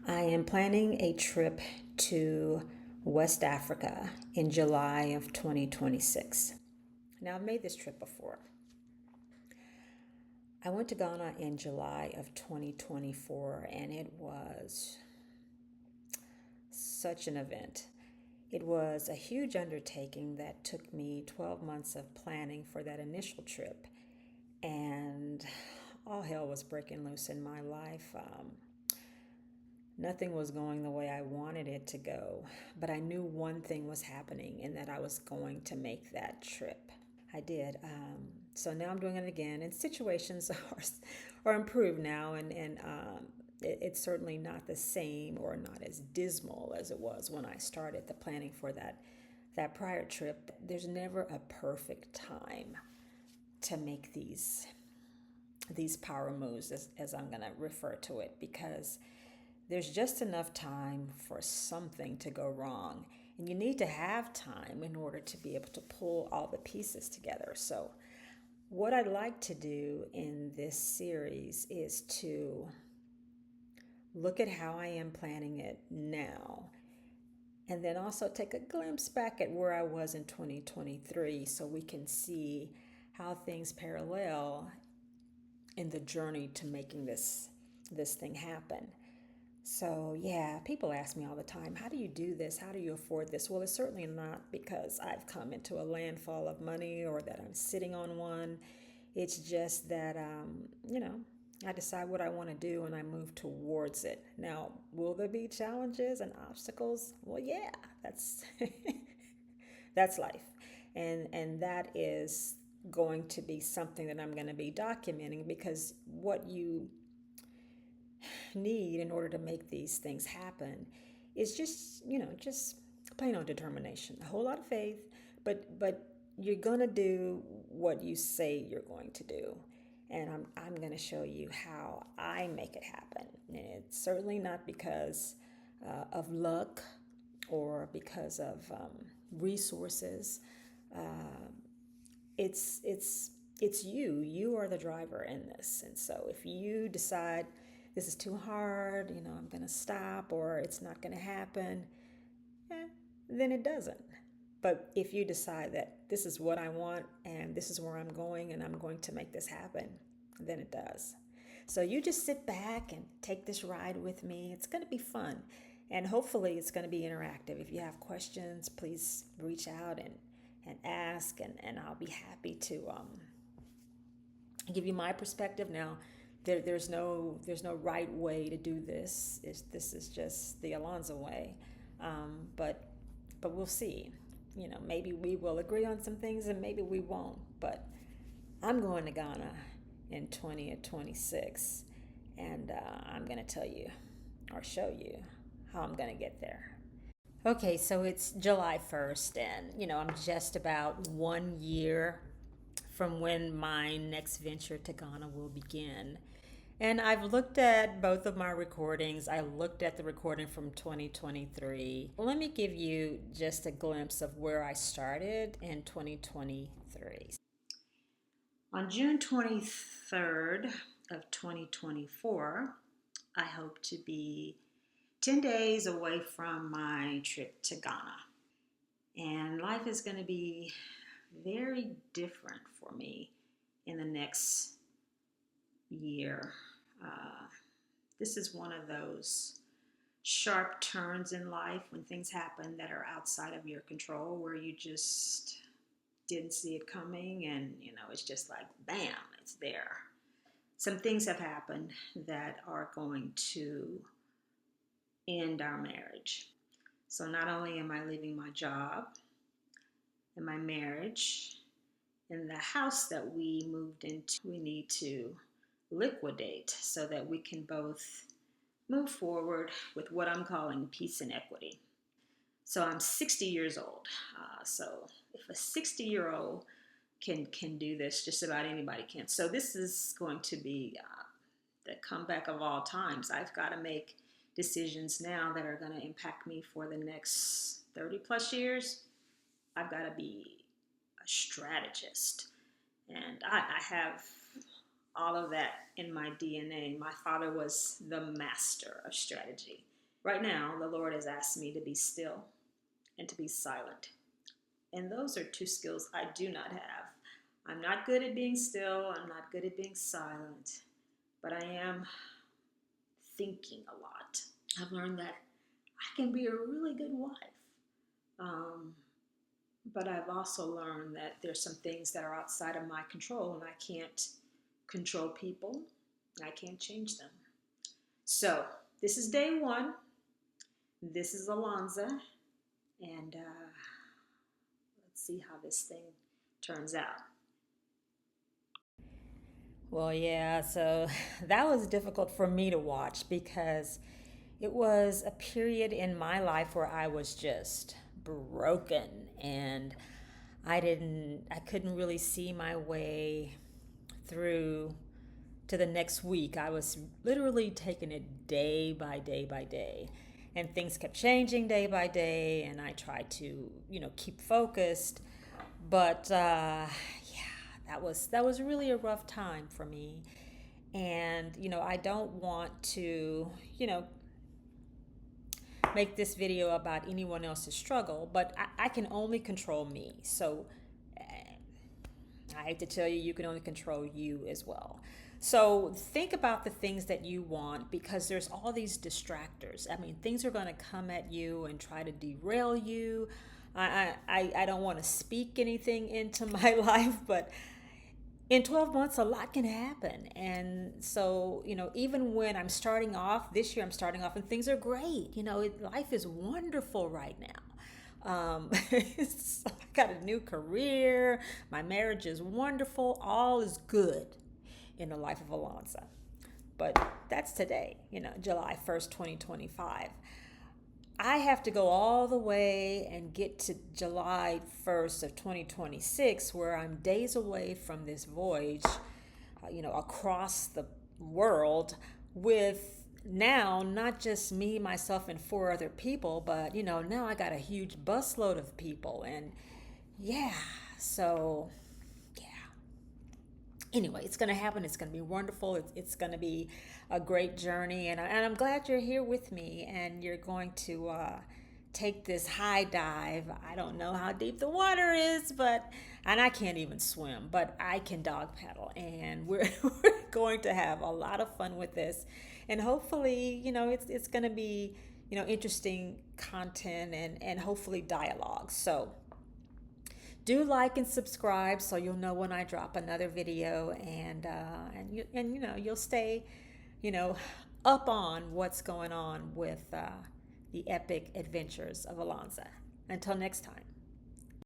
I am planning a trip to West Africa in July of 2026. Now, I've made this trip before. I went to Ghana in July of 2024, and it was such an event. It was a huge undertaking that took me 12 months of planning for that initial trip, and all hell was breaking loose in my life. Nothing was going the way I wanted it to go, but I knew one thing was happening and that I was going to make that trip. I did. So now I'm doing it again, and situations are improved now, and it's certainly not the same or not as dismal as it was when I started the planning for that prior trip. There's never a perfect time to make these power moves, as I'm going to refer to it, because there's just enough time for something to go wrong. And you need to have time in order to be able to pull all the pieces together. So, what I'd like to do in this series is to look at how I am planning it now, and then also take a glimpse back at where I was in 2023 so we can see how things parallel in the journey to making this thing happen. So, yeah, people ask me all the time, how do you do this? How do you afford this? Well, it's certainly not because I've come into a landfall of money or that I'm sitting on one. It's just that, I decide what I want to do and I move towards it. Now, will there be challenges and obstacles? Well, yeah, that's that's life. And that is going to be something that I'm going to be documenting, because what you need in order to make these things happen is just plain old determination, a whole lot of faith, but you're gonna do what you say you're going to do. And I'm going to show you how I make it happen. And it's certainly not because of luck or because of resources. Uh, it's you are the driver in this. And so if you decide this is too hard, I'm going to stop, or it's not going to happen, eh, then it doesn't. But if you decide that this is what I want and this is where I'm going and I'm going to make this happen, then it does. So you just sit back and take this ride with me. It's going to be fun. And hopefully it's going to be interactive. If you have questions, please reach out and ask, and I'll be happy to give you my perspective. Now, there's no right way to do this. This is just the Alonzo way, but we'll see. Maybe we will agree on some things and maybe we won't. But I'm going to Ghana in 2026, and I'm going to tell you or show you how I'm going to get there. Okay, so it's July 1st, and I'm just about 1 year from when my next venture to Ghana will begin. And I've looked at both of my recordings. I looked at the recording from 2023. Let me give you just a glimpse of where I started in 2023. On June 23rd of 2024, I hope to be 10 days away from my trip to Ghana. And life is going to be very different for me in the next year. Uh, this is one of those sharp turns in life when things happen that are outside of your control, where you just didn't see it coming, and it's just like bam, it's there. Some things have happened that are going to end our marriage. So not only am I leaving my job and my marriage and the house that we moved into, we need to liquidate so that we can both move forward with what I'm calling peace and equity. So I'm 60 years old. So if a 60-year-old can do this, just about anybody can. So this is going to be the comeback of all times. I've got to make decisions now that are going to impact me for the next 30 plus years. I've got to be a strategist. And I have all of that in my DNA. My father was the master of strategy. Right now, the Lord has asked me to be still and to be silent. And those are two skills I do not have. I'm not good at being still, I'm not good at being silent, but I am thinking a lot. I've learned that I can be a really good wife. Um, but I've also learned that there's some things that are outside of my control, and I can't control people. I can't change them. So this is day one. This is Alonza, and let's see how this thing turns out. Well, yeah, so that was difficult for me to watch because it was a period in my life where I was just broken and I couldn't really see my way through to the next week. I was literally taking it day by day by day. And things kept changing day by day, and I tried to, keep focused. But yeah, that was really a rough time for me. And I don't want to, make this video about anyone else's struggle, but I can only control me. So I hate to tell you, you can only control you as well. So think about the things that you want because there's all these distractors. I mean, things are going to come at you and try to derail you. I don't want to speak anything into my life, but in 12 months, a lot can happen. And so, even when I'm starting off, this year I'm starting off and things are great. Life is wonderful right now. I got a new career. My marriage is wonderful. All is good in the life of Alonza. But that's today, July 1st, 2025. I have to go all the way and get to July 1st of 2026, where I'm days away from this voyage, across the world with now not just me, myself, and four other people, but, now I got a huge busload of people. And yeah, so anyway, it's going to happen. It's going to be wonderful. It's going to be a great journey. And I'm glad you're here with me and you're going to take this high dive. I don't know how deep the water is, and I can't even swim, but I can dog paddle. And we're going to have a lot of fun with this. And hopefully, it's going to be, interesting content and hopefully dialogue. So do like and subscribe so you'll know when I drop another video, and you'll stay up on what's going on with the epic adventures of Alonza. Until next time.